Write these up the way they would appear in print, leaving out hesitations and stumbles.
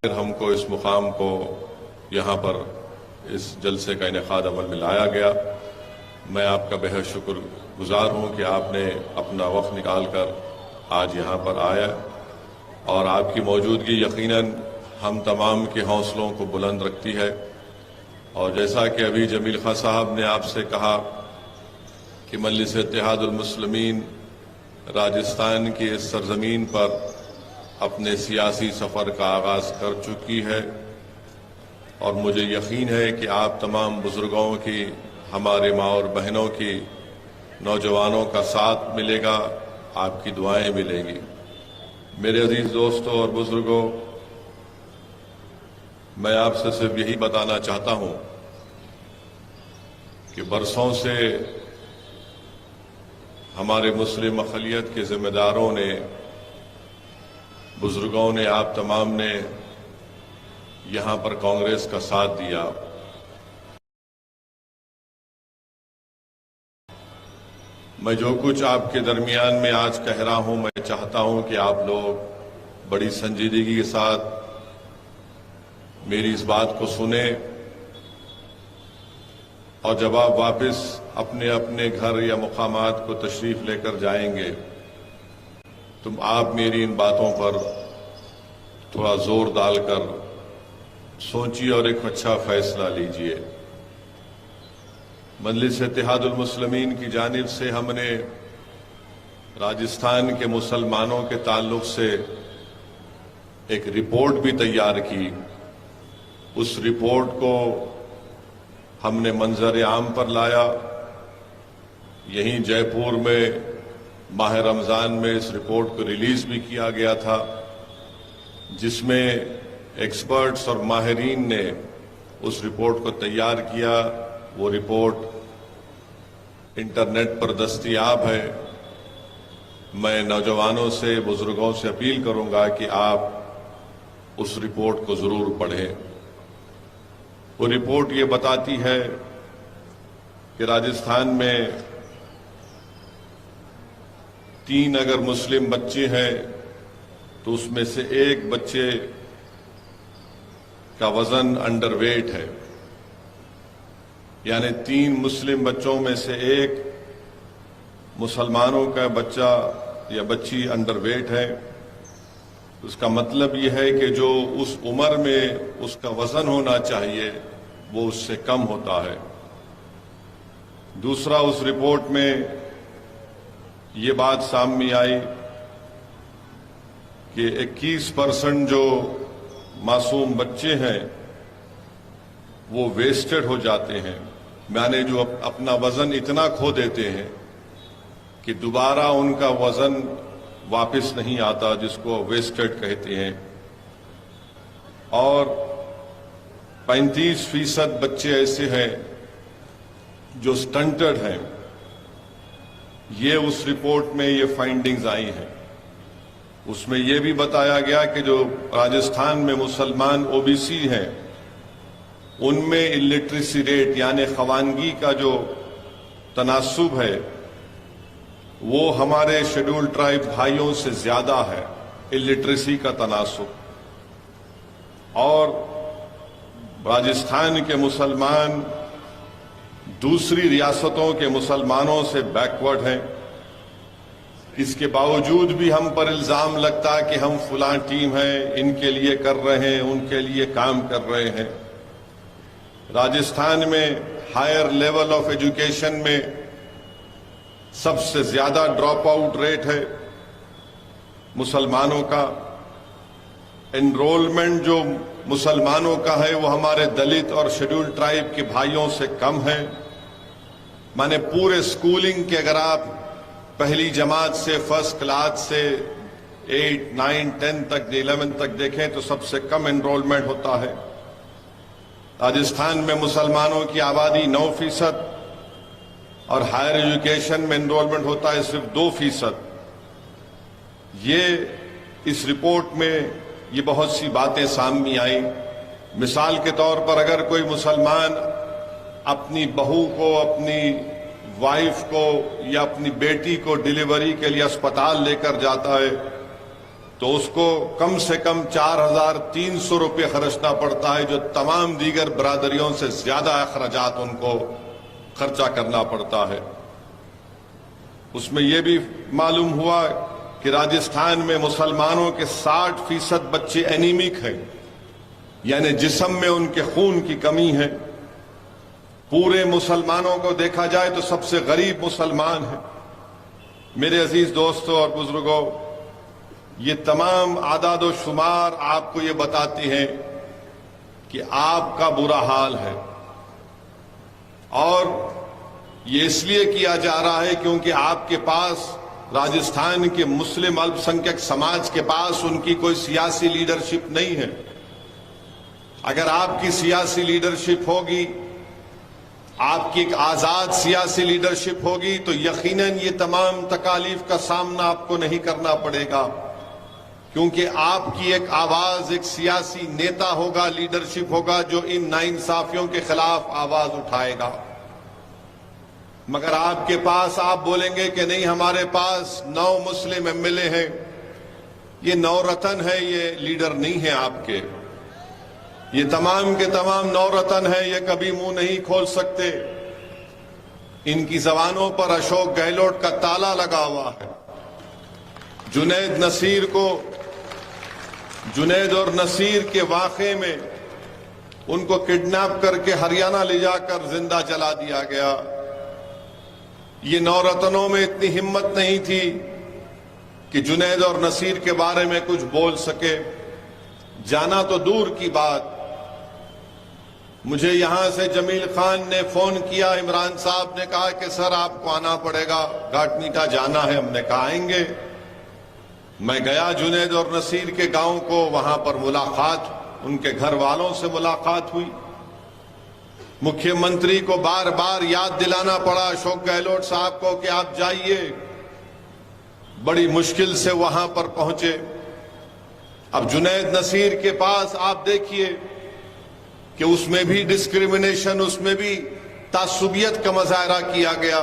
हमको इस मुकाम को यहाँ पर इस जलसे का इनेकाद अमल में लाया गया। मैं आपका बेहद शुक्रगुजार हूँ कि आपने अपना वक्त निकाल कर आज यहाँ पर आया और आपकी मौजूदगी यकीनन हम तमाम के हौसलों को बुलंद रखती है। और जैसा कि अभी जमील खां साहब ने आपसे कहा कि मजलिस इत्तेहादुल मुस्लिमीन राजस्थान की इस सरजमीन पर अपने सियासी सफ़र का आगाज़ कर चुकी है और मुझे यकीन है कि आप तमाम बुज़ुर्गों की, हमारे माँ और बहनों की, नौजवानों का साथ मिलेगा, आपकी दुआएं मिलेंगी। मेरे अजीज़ दोस्तों और बुज़ुर्गों, मैं आपसे सिर्फ यही बताना चाहता हूँ कि बरसों से हमारे मुस्लिम अक़लियत के ज़िम्मेदारों ने, बुजुर्गों ने, आप तमाम ने यहाँ पर कांग्रेस का साथ दिया। मैं जो कुछ आपके दरमियान में आज कह रहा हूँ, मैं चाहता हूँ कि आप लोग बड़ी संजीदगी के साथ मेरी इस बात को सुने और जब आप वापस अपने अपने घर या मुकामात को तशरीफ लेकर जाएंगे तो आप मेरी इन बातों पर थोड़ा जोर डालकर सोचिए और एक अच्छा फैसला लीजिए। मजलिस इत्तेहादुल मुस्लिमीन की जानिब से हमने राजस्थान के मुसलमानों के ताल्लुक से एक रिपोर्ट भी तैयार की। उस रिपोर्ट को हमने मंजर आम पर लाया। यहीं जयपुर में माह रमज़ान में इस रिपोर्ट को रिलीज भी किया गया था, जिसमें एक्सपर्ट्स और माहिरीन ने उस रिपोर्ट को तैयार किया। वो रिपोर्ट इंटरनेट पर दस्तयाब है। मैं नौजवानों से, बुजुर्गों से अपील करूंगा कि आप उस रिपोर्ट को जरूर पढ़ें। वो रिपोर्ट ये बताती है कि राजस्थान में 3 अगर मुस्लिम बच्चे हैं तो उसमें से 1 बच्चे का वजन अंडरवेट है, यानी 3 मुस्लिम बच्चों में से 1 मुसलमानों का बच्चा या बच्ची अंडरवेट है। उसका मतलब यह है कि जो उस उम्र में उसका वजन होना चाहिए वो उससे कम होता है। दूसरा, उस रिपोर्ट में ये बात सामने आई कि 21% जो मासूम बच्चे हैं वो वेस्टेड हो जाते हैं, यानी जो अपना वजन इतना खो देते हैं कि दोबारा उनका वजन वापस नहीं आता, जिसको वेस्टेड कहते हैं। और 35% बच्चे ऐसे हैं जो स्टंटेड हैं। ये उस रिपोर्ट में ये फाइंडिंग्स आई हैं। उसमें यह भी बताया गया कि जो राजस्थान में मुसलमान ओबीसी हैं उनमें इलिटरेसी रेट यानी खवानगी का जो तनासुब है वो हमारे शेड्यूल ट्राइब भाइयों से ज्यादा है, इलिटरेसी का तनासुब। और राजस्थान के मुसलमान दूसरी रियासतों के मुसलमानों से बैकवर्ड हैं। इसके बावजूद भी हम पर इल्जाम लगता है कि हम फलां टीम है, इनके लिए कर रहे हैं, उनके लिए काम कर रहे हैं। राजस्थान में हायर लेवल ऑफ एजुकेशन में सबसे ज्यादा ड्रॉप आउट रेट है मुसलमानों का। एनरोलमेंट जो मुसलमानों का है वो हमारे दलित और शेड्यूल ट्राइब के भाइयों से कम है। माने पूरे स्कूलिंग के अगर आप पहली जमात से, फर्स्ट क्लास से 8, 9, 10 तक, 11 तक देखें तो सबसे कम एनरोलमेंट होता है। राजस्थान में मुसलमानों की आबादी 9% और हायर एजुकेशन में एनरोलमेंट होता है सिर्फ 2%। ये इस रिपोर्ट में ये बहुत सी बातें सामने आई। मिसाल के तौर पर अगर कोई मुसलमान अपनी बहू को, अपनी वाइफ को या अपनी बेटी को डिलीवरी के लिए अस्पताल लेकर जाता है तो उसको कम से कम 4,300 रुपये खर्चना पड़ता है, जो तमाम दीगर बरादरियों से ज्यादा अखराजात उनको खर्चा करना पड़ता है। उसमें यह भी मालूम हुआ कि राजस्थान में मुसलमानों के 60% बच्चे एनीमिक हैं, यानी जिस्म में उनके खून की कमी है। पूरे मुसलमानों को देखा जाए तो सबसे गरीब मुसलमान है। मेरे अजीज दोस्तों और बुजुर्गों, ये तमाम आदाद व शुमार आपको ये बताती हैं कि आपका बुरा हाल है, और ये इसलिए किया जा रहा है क्योंकि आपके पास, राजस्थान के मुस्लिम अल्पसंख्यक समाज के पास उनकी कोई सियासी लीडरशिप नहीं है। अगर आपकी सियासी लीडरशिप होगी, आपकी एक आजाद सियासी लीडरशिप होगी, तो यकीनन ये तमाम तकालीफ का सामना आपको नहीं करना पड़ेगा, क्योंकि आपकी एक आवाज, एक सियासी नेता होगा, लीडरशिप होगा जो इन नाइंसाफियों के खिलाफ आवाज उठाएगा। मगर आपके पास, आप बोलेंगे कि नहीं, हमारे पास 9 मुस्लिम एमएलए हैं, ये 9 रतन है, ये लीडर नहीं है आपके। ये तमाम के तमाम 9 रतन है, ये कभी मुंह नहीं खोल सकते। इनकी जबानों पर अशोक गहलोत का ताला लगा हुआ है। जुनैद और नसीर के वाक़े में उनको किडनैप करके हरियाणा ले जाकर जिंदा जला दिया गया। ये 9 रतनों में इतनी हिम्मत नहीं थी कि जुनैद और नसीर के बारे में कुछ बोल सके। जाना तो दूर की बात, मुझे यहां से जमील खान ने फोन किया, इमरान साहब ने कहा कि सर आपको आना पड़ेगा, घाटमीठा जाना है। हमने कहा आएंगे। मैं गया जुनैद और नसीर के गांव को, वहां पर मुलाकात, उनके घर वालों से मुलाकात हुई। मुख्यमंत्री को बार बार याद दिलाना पड़ा अशोक गहलोत साहब को कि आप जाइए। बड़ी मुश्किल से वहां पर पहुंचे। अब जुनैद नसीर के पास आप देखिए कि उसमें भी डिस्क्रिमिनेशन, उसमें भी तासुबियत का मुजाहरा किया गया।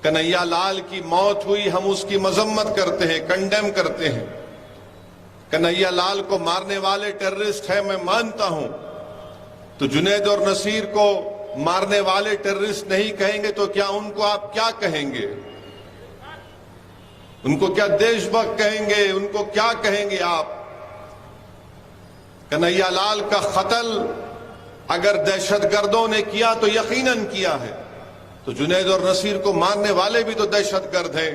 कन्हैया लाल की मौत हुई, हम उसकी मजम्मत करते हैं, कंडेम करते हैं। कन्हैया लाल को मारने वाले टेररिस्ट हैं, मैं मानता हूं। तो जुनैद और नसीर को मारने वाले टेररिस्ट नहीं कहेंगे तो क्या उनको आप क्या कहेंगे? उनको क्या देशभक्त कहेंगे? उनको क्या कहेंगे आप? कन्हैया लाल का कत्ल अगर दहशतगर्दों ने किया तो यकीनन किया है, तो जुनैद और नसीर को मारने वाले भी तो दहशतगर्द हैं।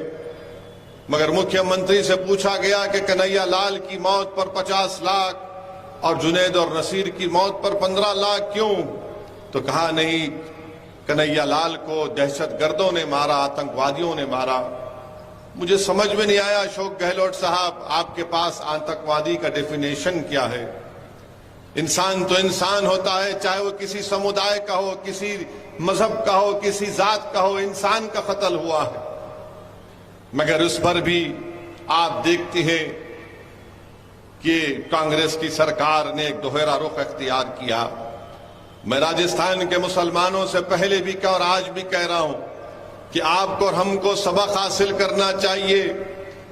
मगर मुख्यमंत्री से पूछा गया कि कन्हैया लाल की मौत पर 50 लाख और जुनैद और नसीर की मौत पर 15 लाख क्यों? तो कहा नहीं, कन्हैया लाल को दहशतगर्दों ने मारा, आतंकवादियों ने मारा। मुझे समझ में नहीं आया अशोक गहलोत साहब, आपके पास आतंकवादी का डेफिनेशन क्या है? इंसान तो इंसान होता है, चाहे वो किसी समुदाय का हो, किसी मजहब का हो, किसी जात का हो, इंसान का कत्ल हुआ है। मगर उस पर भी आप देखते हैं कि कांग्रेस की सरकार ने एक दोहरा रुख अख्तियार किया। मैं राजस्थान के मुसलमानों से पहले भी कहा और आज भी कह रहा हूं कि आपको और हमको सबक हासिल करना चाहिए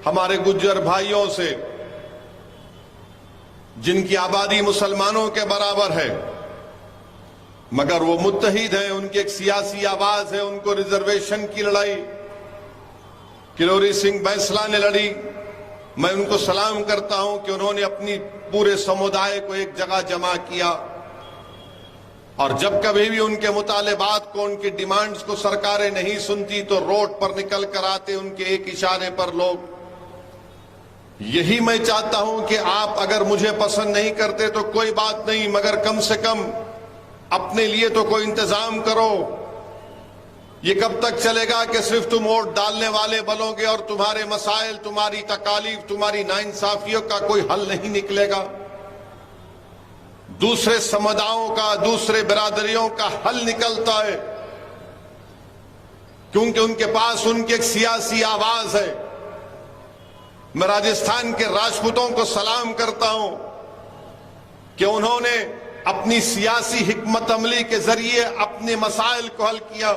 हमारे गुज्जर भाइयों से, जिनकी आबादी मुसलमानों के बराबर है, मगर वो मुत्तहिद हैं, उनकी एक सियासी आवाज है। उनको रिजर्वेशन की लड़ाई किरोड़ी सिंह बैंसला ने लड़ी। मैं उनको सलाम करता हूं कि उन्होंने अपनी पूरे समुदाय को एक जगह जमा किया, और जब कभी भी उनके मुतालिबात को, उनकी डिमांड्स को सरकारें नहीं सुनती तो रोड पर निकल कर आते उनके एक इशारे पर लोग। यही मैं चाहता हूं कि आप अगर मुझे पसंद नहीं करते तो कोई बात नहीं, मगर कम से कम अपने लिए तो कोई इंतजाम करो। ये कब तक चलेगा कि सिर्फ तुम वोट डालने वाले बनोगे और तुम्हारे मसाइल, तुम्हारी तकालीफ, तुम्हारी नाइंसाफियों का कोई हल नहीं निकलेगा? दूसरे समुदायों का, दूसरे बिरादरियों का हल निकलता है, क्योंकि उनके पास उनकी एक सियासी आवाज है। मैं राजस्थान के राजपूतों को सलाम करता हूं कि उन्होंने अपनी सियासी हिकमत अमली के जरिए अपने मसाइल को हल किया।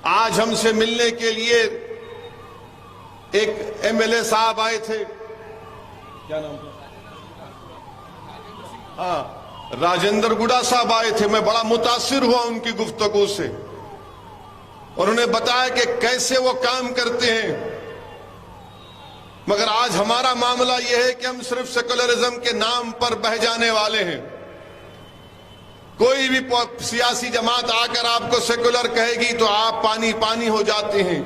आज हमसे मिलने के लिए एक एमएलए साहब आए थे, क्या नाम था? हाँ, राजेंद्र गुड़ा साहब आए थे। मैं बड़ा मुतासिर हुआ उनकी गुफ्तगू से। उन्होंने बताया कि कैसे वो काम करते हैं। मगर आज हमारा मामला यह है कि हम सिर्फ सेकुलरिज्म के नाम पर बह जाने वाले हैं। कोई भी सियासी जमात आकर आपको सेकुलर कहेगी तो आप पानी पानी हो जाते हैं।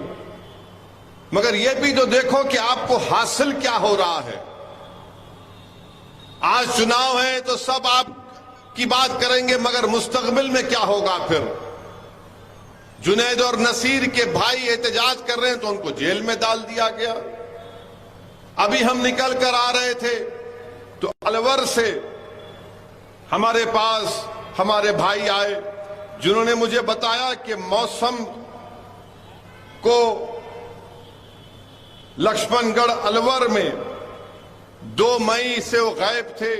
मगर यह भी तो देखो कि आपको हासिल क्या हो रहा है। आज चुनाव है तो सब आप की बात करेंगे, मगर मुस्तकबिल में क्या होगा? फिर जुनैद और नसीर के भाई एहतजाज कर रहे हैं तो उनको जेल में डाल दिया गया। अभी हम निकल कर आ रहे थे तो अलवर से हमारे पास हमारे भाई आए, जिन्होंने मुझे बताया कि मौसम को लक्ष्मणगढ़ अलवर में 2 मई से वो गायब थे।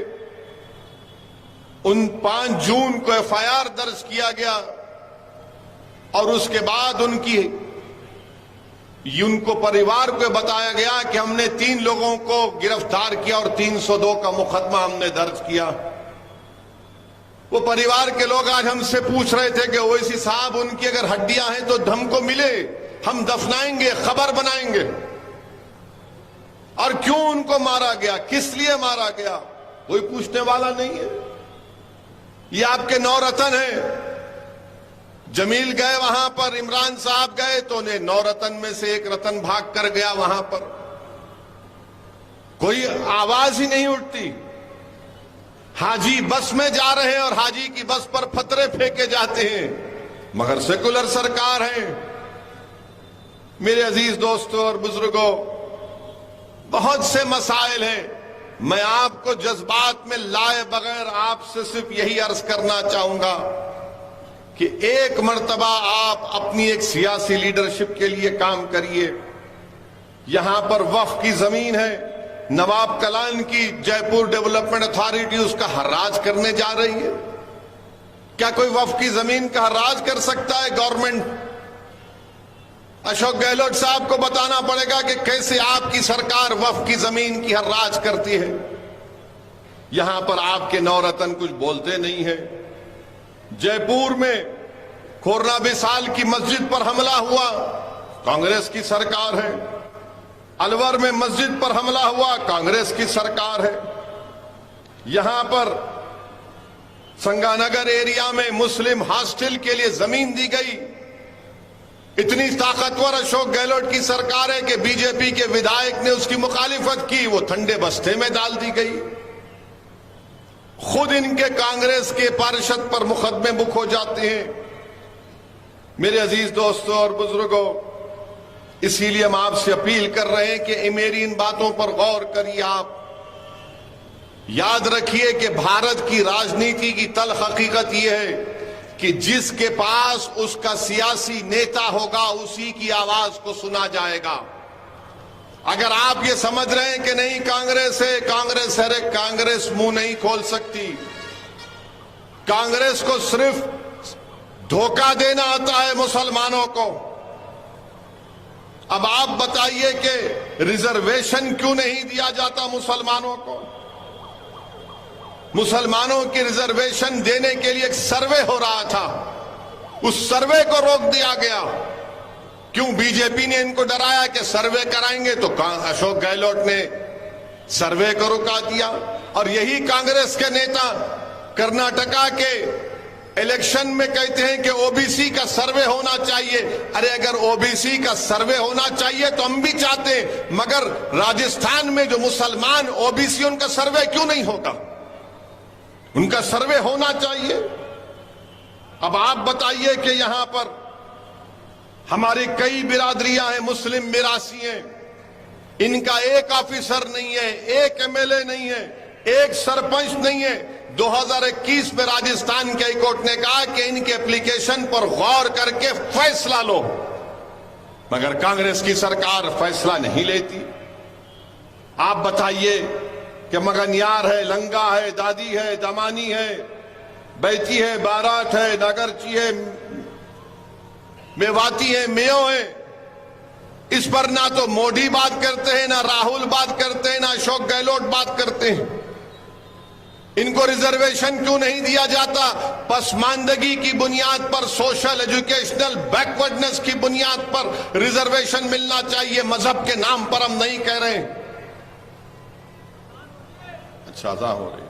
उन 5 जून को एफआईआर दर्ज किया गया और उसके बाद उनको परिवार को बताया गया कि हमने 3 लोगों को गिरफ्तार किया और 302 का मुकदमा हमने दर्ज किया। वो परिवार के लोग आज हमसे पूछ रहे थे कि ओवैसी साहब, उनकी अगर हड्डियां हैं तो हमको मिले, हम दफनाएंगे, खबर बनाएंगे। और क्यों उनको मारा गया, किस लिए मारा गया, कोई पूछने वाला नहीं है। ये आपके 9 रतन हैं। जमील गए वहां पर, इमरान साहब गए तो उन्हें 9 रतन में से 1 रतन भाग कर गया। वहां पर कोई आवाज ही नहीं उठती। हाजी बस में जा रहे हैं और हाजी की बस पर फतरे फेंके जाते हैं, मगर सेकुलर सरकार है। मेरे अजीज दोस्तों और बुजुर्गों, बहुत से मसाइल हैं। मैं आपको जज्बात में लाए बगैर आपसे सिर्फ यही अर्ज करना चाहूंगा कि एक मर्तबा आप अपनी एक सियासी लीडरशिप के लिए काम करिए। यहां पर वक्फ की जमीन है, नवाब कलान की जयपुर डेवलपमेंट अथॉरिटी उसका हर्राज करने जा रही है। क्या कोई वक्फ की जमीन का हर्राज कर सकता है गवर्नमेंट? अशोक गहलोत साहब को बताना पड़ेगा कि कैसे आपकी सरकार वक्फ की जमीन की हर्राज करती है। यहां पर आपके 9 रतन कुछ बोलते नहीं है। जयपुर में खोरना बिसाल की मस्जिद पर हमला हुआ, कांग्रेस की सरकार है। अलवर में मस्जिद पर हमला हुआ, कांग्रेस की सरकार है। यहां पर संगानगर एरिया में मुस्लिम हॉस्टल के लिए जमीन दी गई। इतनी ताकतवर अशोक गहलोत की सरकार है कि बीजेपी के विधायक ने उसकी मुखालिफत की, वो ठंडे बस्ते में डाल दी गई। खुद इनके कांग्रेस के पार्षद पर मुकदमे बुक हो जाते हैं। मेरे अजीज दोस्तों और बुजुर्गों, इसीलिए हम आपसे अपील कर रहे हैं कि मेरी इन बातों पर गौर करिए। आप याद रखिए कि भारत की राजनीति की तल्ख हकीकत यह है कि जिसके पास उसका सियासी नेता होगा उसी की आवाज को सुना जाएगा। अगर आप ये समझ रहे हैं कि नहीं कांग्रेस है, कांग्रेस है, कांग्रेस मुंह नहीं खोल सकती। कांग्रेस को सिर्फ धोखा देना आता है मुसलमानों को। अब आप बताइए कि रिजर्वेशन क्यों नहीं दिया जाता मुसलमानों को? मुसलमानों की रिजर्वेशन देने के लिए एक सर्वे हो रहा था, उस सर्वे को रोक दिया गया। क्यों? बीजेपी ने इनको डराया कि सर्वे कराएंगे, तो अशोक गहलोत ने सर्वे को रुका दिया। और यही कांग्रेस के नेता कर्नाटका के इलेक्शन में कहते हैं कि ओबीसी का सर्वे होना चाहिए। अरे अगर ओबीसी का सर्वे होना चाहिए तो हम भी चाहते हैं, मगर राजस्थान में जो मुसलमान ओबीसी उनका सर्वे क्यों नहीं होगा? उनका सर्वे होना चाहिए। अब आप बताइए कि यहां पर हमारी कई बिरादरियां हैं, मुस्लिम मिरासी हैं, इनका एक ऑफिसर नहीं है, एक एमएलए नहीं है, एक सरपंच नहीं है। 2021 में राजस्थान के हाईकोर्ट ने कहा कि इनके एप्लीकेशन पर गौर करके फैसला लो, मगर कांग्रेस की सरकार फैसला नहीं लेती। आप बताइए कि मगनियार है, लंगा है, दादी है, दमानी है, बैती है, बारात है, नागरची है, मेवाती है, मेयो है, इस पर ना तो मोदी बात करते हैं, ना राहुल बात करते हैं, ना अशोक गहलोत बात करते हैं। इनको रिजर्वेशन क्यों नहीं दिया जाता? पसमानदगी की बुनियाद पर, सोशल एजुकेशनल बैकवर्डनेस की बुनियाद पर रिजर्वेशन मिलना चाहिए। मजहब के नाम पर हम नहीं कह रहे। अच्छा अज़ा हो रही।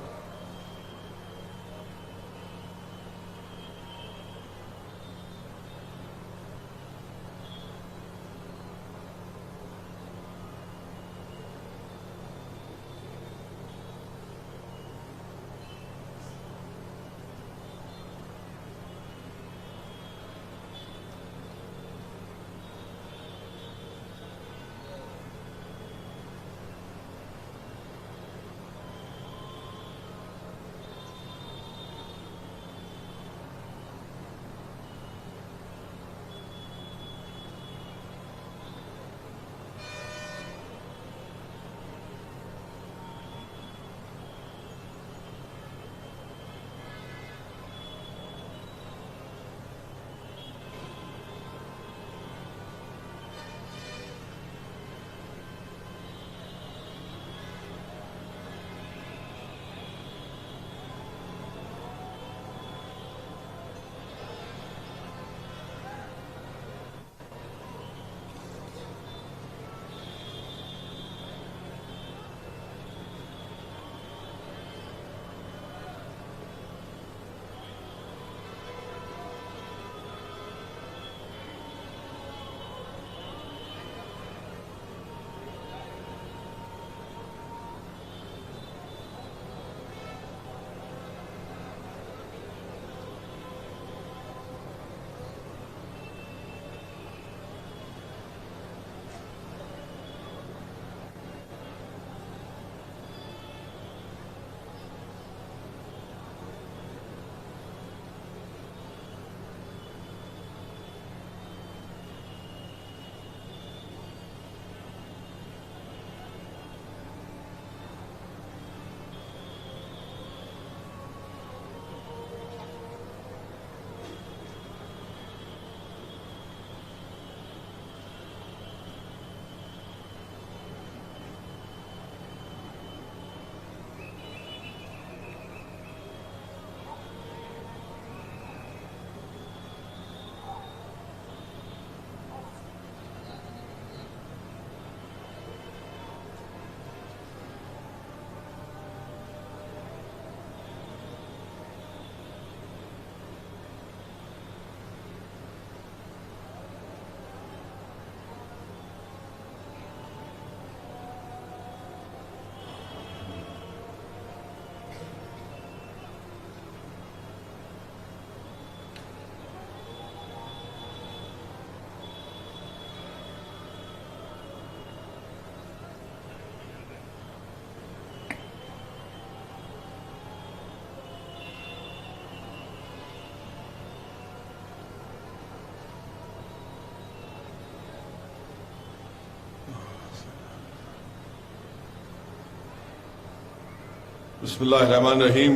बिस्मिल्लाहिर्रहमानिर्रहीम।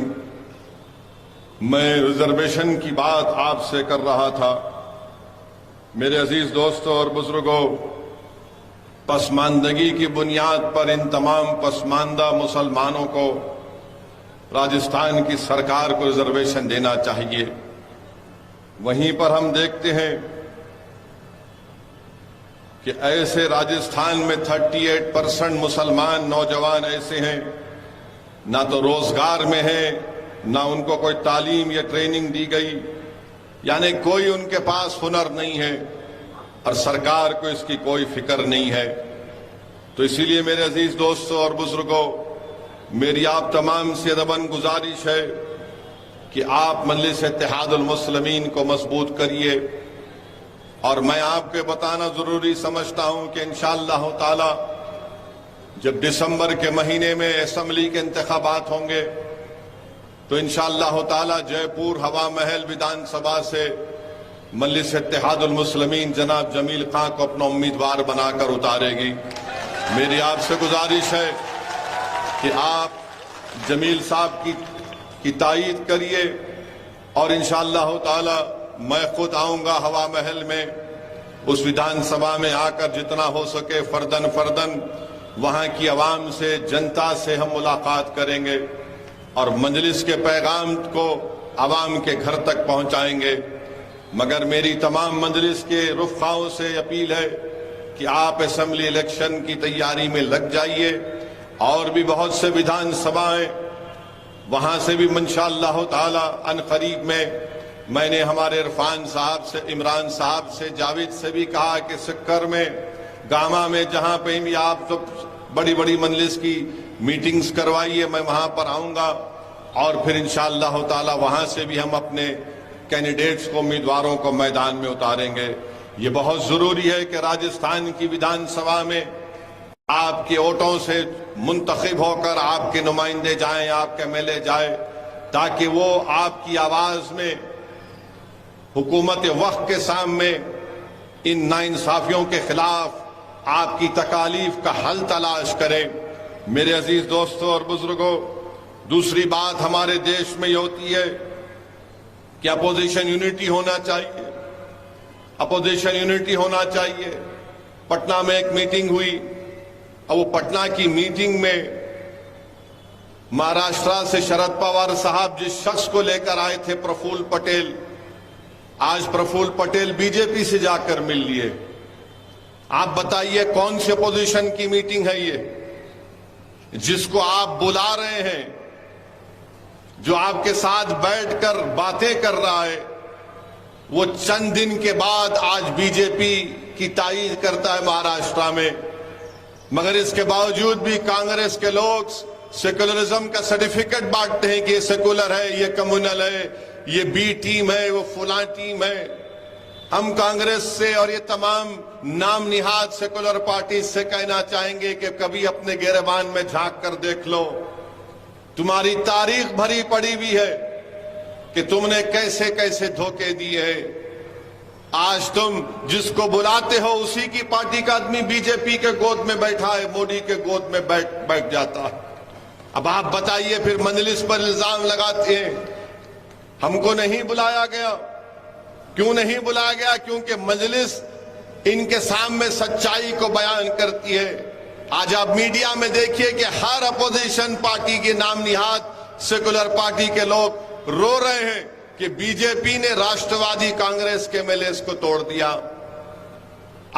मैं रिजर्वेशन की बात आपसे कर रहा था। मेरे अजीज दोस्तों और बुजुर्गों, पसमानदगी की बुनियाद पर इन तमाम पसमानदा मुसलमानों को राजस्थान की सरकार को रिजर्वेशन देना चाहिए। वहीं पर हम देखते हैं कि ऐसे राजस्थान में 38% मुसलमान नौजवान ऐसे हैं, ना तो रोजगार में है, ना उनको कोई तालीम या ट्रेनिंग दी गई, यानी कोई उनके पास हुनर नहीं है और सरकार को इसकी कोई फिक्र नहीं है। तो इसीलिए मेरे अजीज दोस्तों और बुजुर्गों, मेरी आप तमाम से अदबन गुजारिश है कि आप मजलिस इत्तेहादुल मुस्लिमीन को मजबूत करिए। और मैं आपको बताना जरूरी समझता हूं कि इंशाअल्लाह ताला जब दिसंबर के महीने में असेंबली के इंतखाबात होंगे तो इंशाअल्लाह ताला जयपुर हवा महल विधानसभा से मजलिस इत्तेहादुल मुस्लिमीन जनाब जमील खां को अपना उम्मीदवार बनाकर उतारेगी। मेरी आपसे गुजारिश है कि आप जमील साहब की तायीद करिए और इंशाअल्लाह ताला मैं खुद आऊंगा हवा महल में उस विधानसभा में आकर जितना हो सके फर्दन फर्दन वहां की आवाम से, जनता से हम मुलाकात करेंगे और मजलिस के पैगाम को आवाम के घर तक पहुंचाएंगे। मगर मेरी तमाम मजलिस के रुफ़ाओं से अपील है कि आप असेंबली इलेक्शन की तैयारी में लग जाइए। और भी बहुत से विधानसभाएं, वहां से भी इंशाअल्लाह ताला अनकरीब में मैंने हमारे इरफान साहब से, इमरान साहब से, जावेद से भी कहा कि सिक्कर में, गामा में, जहां पे भी आप सब बड़ी बड़ी मजलिस की मीटिंग्स करवाइए, मैं वहां पर आऊंगा और फिर इंशाअल्लाह ताला वहां से भी हम अपने कैंडिडेट्स को, उम्मीदवारों को मैदान में उतारेंगे। ये बहुत जरूरी है कि राजस्थान की विधानसभा में आपके वोटों से मुंतखब होकर आपके नुमाइंदे जाएं, आपके एमएलए जाए, ताकि वो आपकी आवाज में हुकूमत वक्त के सामने इन नाइंसाफियों के खिलाफ आपकी तकालीफ का हल तलाश करें। मेरे अजीज दोस्तों और बुजुर्गों, दूसरी बात हमारे देश में ये होती है कि अपोजिशन यूनिटी होना चाहिए, अपोजिशन यूनिटी होना चाहिए। पटना में एक मीटिंग हुई और वो पटना की मीटिंग में महाराष्ट्र से शरद पवार साहब जिस शख्स को लेकर आए थे, प्रफुल्ल पटेल, आज प्रफुल्ल पटेल बीजेपी से जाकर मिल लिए। आप बताइए कौन सी अपोजिशन की मीटिंग है ये, जिसको आप बुला रहे हैं, जो आपके साथ बैठकर बातें कर रहा है, वो चंद दिन के बाद आज बीजेपी की तायीद करता है महाराष्ट्र में। मगर इसके बावजूद भी कांग्रेस के लोग सेकुलरिज्म का सर्टिफिकेट बांटते हैं कि ये सेकुलर है, ये कम्युनल है, ये बी टीम है, वो फुला टीम है। हम कांग्रेस से और ये तमाम नाम निहाद सेकुलर पार्टी से कहना चाहेंगे कि कभी अपने गिरबान में झांक कर देख लो। तुम्हारी तारीख भरी पड़ी हुई है कि तुमने कैसे कैसे धोखे दिए हैं। आज तुम जिसको बुलाते हो उसी की पार्टी का आदमी बीजेपी के गोद में बैठा है, मोदी के गोद में बैठ जाता है। अब आप बताइए, फिर मजलिस पर इल्जाम लगाते हैं हमको नहीं बुलाया गया। क्यों नहीं बुलाया गया? क्योंकि मजलिस इनके सामने सच्चाई को बयान करती है। आज आप मीडिया में देखिए कि हर अपोजिशन पार्टी के नाम निहाद सेकुलर पार्टी के लोग रो रहे हैं कि बीजेपी ने राष्ट्रवादी कांग्रेस के एमएलए को तोड़ दिया।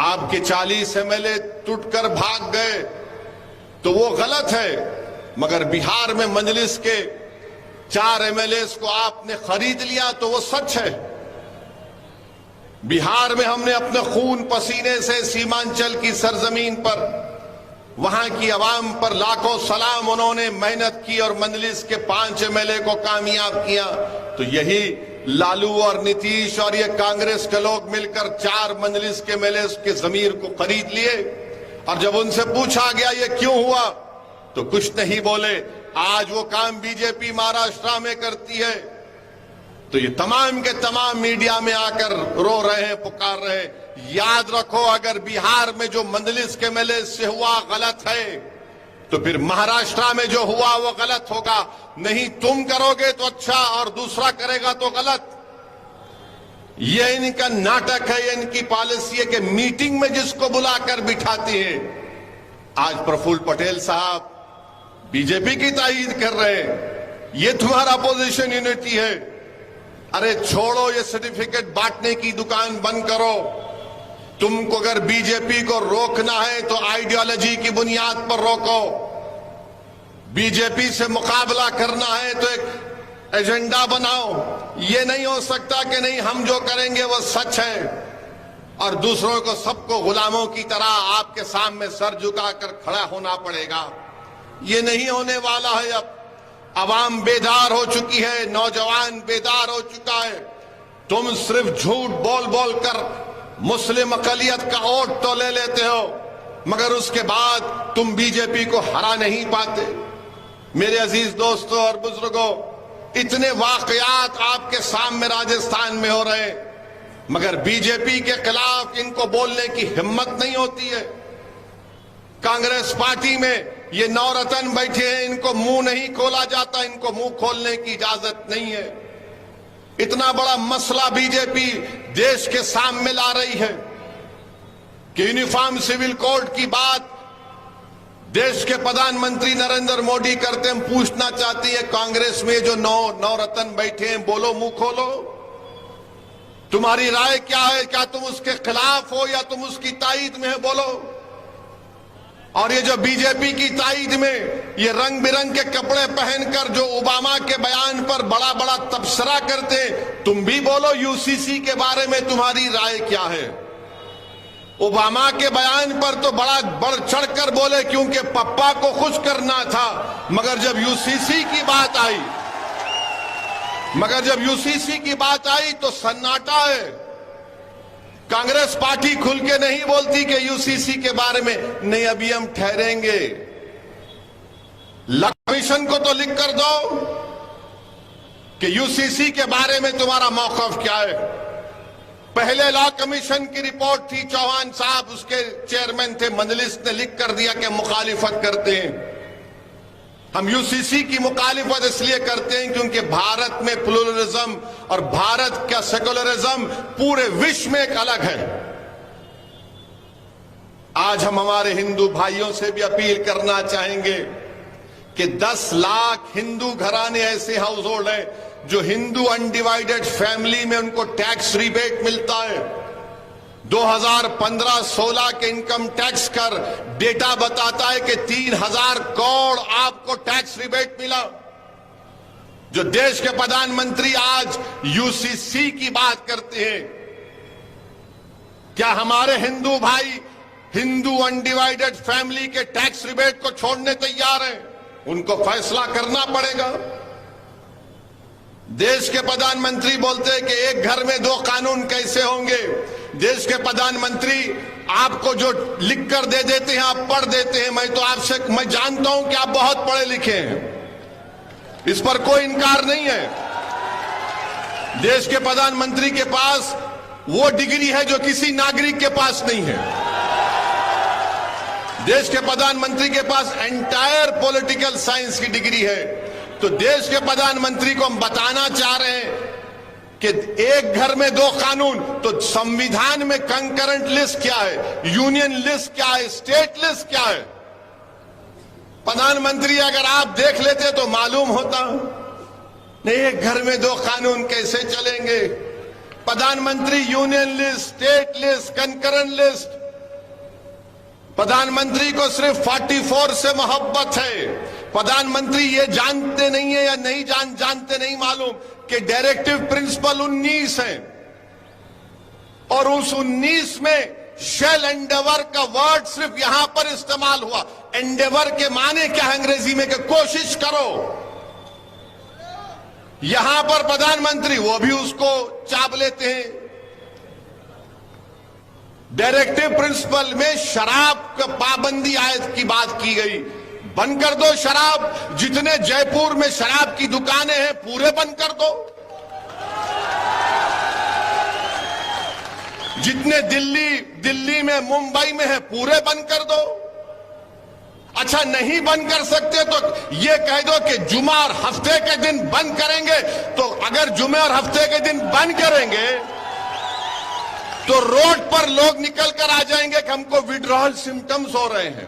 आपके 40 एमएलए टूटकर भाग गए तो वो गलत है, मगर बिहार में मजलिस के 4 एमएलए को आपने खरीद लिया तो वो सच है। बिहार में हमने अपने खून पसीने से सीमांचल की सरजमीन पर, वहां की आवाम पर लाखों सलाम, उन्होंने मेहनत की और मजलिस के 5 एमएलए को कामयाब किया। तो यही लालू और नीतीश और ये कांग्रेस के लोग मिलकर 4 मजलिस के एमएलए के जमीर को खरीद लिए। और जब उनसे पूछा गया ये क्यों हुआ तो कुछ नहीं बोले। आज वो काम बीजेपी महाराष्ट्र में करती है। तो ये तमाम के तमाम मीडिया में आकर रो रहे हैं, पुकार रहे हैं। याद रखो, अगर बिहार में जो मजलिस के एमएलए से हुआ गलत है तो फिर महाराष्ट्र में जो हुआ वो गलत होगा। नहीं तुम करोगे तो अच्छा और दूसरा करेगा तो गलत। ये इनका नाटक है, ये इनकी पॉलिसी है कि मीटिंग में जिसको बुलाकर बिठाते हैं। आज प्रफुल्ल पटेल साहब बीजेपी की तायीद कर रहे हैं, ये तुम्हारा अपोजिशन यूनिटी है। अरे छोड़ो, ये सर्टिफिकेट बांटने की दुकान बंद करो। तुमको अगर बीजेपी को रोकना है तो आइडियोलॉजी की बुनियाद पर रोको। बीजेपी से मुकाबला करना है तो एक एजेंडा बनाओ। ये नहीं हो सकता कि नहीं हम जो करेंगे वो सच है और दूसरों को, सबको गुलामों की तरह आपके सामने सर झुकाकर खड़ा होना पड़ेगा। ये नहीं होने वाला है। अब आवाम बेदार हो चुकी है, नौजवान बेदार हो चुका है। तुम सिर्फ झूठ बोल बोल कर मुस्लिम अकलियत का वोट तो ले लेते हो, मगर उसके बाद तुम बीजेपी को हरा नहीं पाते। मेरे अजीज दोस्तों और बुजुर्गों, इतने वाकयात आपके सामने राजस्थान में हो रहे हैं, मगर बीजेपी के खिलाफ इनको बोलने की हिम्मत नहीं होती है। कांग्रेस पार्टी में ये नौरतन बैठे हैं, इनको मुंह नहीं खोला जाता, इनको मुंह खोलने की इजाजत नहीं है। इतना बड़ा मसला बीजेपी देश के सामने ला रही है, कि यूनिफॉर्म सिविल कोड की बात देश के प्रधानमंत्री नरेंद्र मोदी करते, हम पूछना चाहती है कांग्रेस में जो नौ रत्न बैठे हैं, बोलो, मुंह खोलो, तुम्हारी राय क्या है? क्या तुम उसके खिलाफ हो या तुम उसकी ताईद में है? बोलो। और ये जो बीजेपी की ताईद में ये रंग बिरंग के कपड़े पहनकर जो ओबामा के बयान पर बड़ा बड़ा तबसरा करते, तुम भी बोलो यूसीसी के बारे में तुम्हारी राय क्या है? ओबामा के बयान पर तो बड़ा बढ़ चढ़कर बोले क्योंकि पप्पा को खुश करना था, मगर जब यूसीसी की बात आई तो सन्नाटा है। कांग्रेस पार्टी खुल के नहीं बोलती कि यूसीसी के बारे में नहीं, अभी हम ठहरेंगे। कमीशन को तो लिख कर दो कि यूसीसी के बारे में तुम्हारा मौकफ क्या है। पहले लॉ कमीशन की रिपोर्ट थी, चौहान साहब उसके चेयरमैन थे, मजलिस ने लिख कर दिया कि मुखालिफत करते हैं। हम यूसीसी की मुखालिफत इसलिए करते हैं क्योंकि भारत में प्लुरलिज्म और भारत का सेकुलरिज्म पूरे विश्व में एक अलग है। आज हम हमारे हिंदू भाइयों से भी अपील करना चाहेंगे कि 10 लाख हिंदू घराने ऐसे हाउस होल्ड हैं जो हिंदू अनडिवाइडेड फैमिली में उनको टैक्स रिबेट मिलता है। 2015-16 के इनकम टैक्स कर डेटा बताता है कि 3000 करोड़ आपको टैक्स रिबेट मिला। जो देश के प्रधानमंत्री आज यूसीसी की बात करते हैं, क्या हमारे हिंदू भाई हिंदू अनडिवाइडेड फैमिली के टैक्स रिबेट को छोड़ने तैयार हैं? उनको फैसला करना पड़ेगा। देश के प्रधानमंत्री बोलते हैं कि एक घर में 2 कानून कैसे होंगे। देश के प्रधानमंत्री आपको जो लिख कर दे देते हैं, आप पढ़ देते हैं। मैं जानता हूं कि आप बहुत पढ़े लिखे हैं, इस पर कोई इनकार नहीं है। देश के प्रधानमंत्री के पास वो डिग्री है जो किसी नागरिक के पास नहीं है। देश के प्रधानमंत्री के पास एंटायर पॉलिटिकल साइंस की डिग्री है। तो देश के प्रधानमंत्री को हम बताना चाह रहे हैं कि एक घर में 2 कानून, तो संविधान में कंकरेंट लिस्ट क्या है, यूनियन लिस्ट क्या है, स्टेट लिस्ट क्या है? प्रधानमंत्री अगर आप देख लेते तो मालूम होता। नहीं, एक घर में 2 कानून कैसे चलेंगे? प्रधानमंत्री union list, state list, concurrent list. प्रधानमंत्री को सिर्फ 44 से मोहब्बत है। प्रधानमंत्री ये जानते नहीं है या नहीं जानते नहीं मालूम कि डायरेक्टिव प्रिंसिपल 19 है और उस 19 में शेल एंडेवर का वर्ड सिर्फ यहां पर इस्तेमाल हुआ। एंडेवर के माने क्या है अंग्रेजी में? कि कोशिश करो। यहां पर प्रधानमंत्री वो भी उसको चाप लेते हैं। डायरेक्टिव प्रिंसिपल में शराब का पाबंदी आयत की बात की गई। बंद कर दो शराब। जितने जयपुर में शराब की दुकानें हैं पूरे बंद कर दो। जितने दिल्ली में, मुंबई में है पूरे बंद कर दो। अच्छा, नहीं बंद कर सकते तो ये कह दो कि जुमा और हफ्ते के दिन बंद करेंगे। तो अगर जुमे और हफ्ते के दिन बंद करेंगे तो रोड पर लोग निकल कर आ जाएंगे कि हमको विड्रॉल सिम्टम्स हो रहे हैं,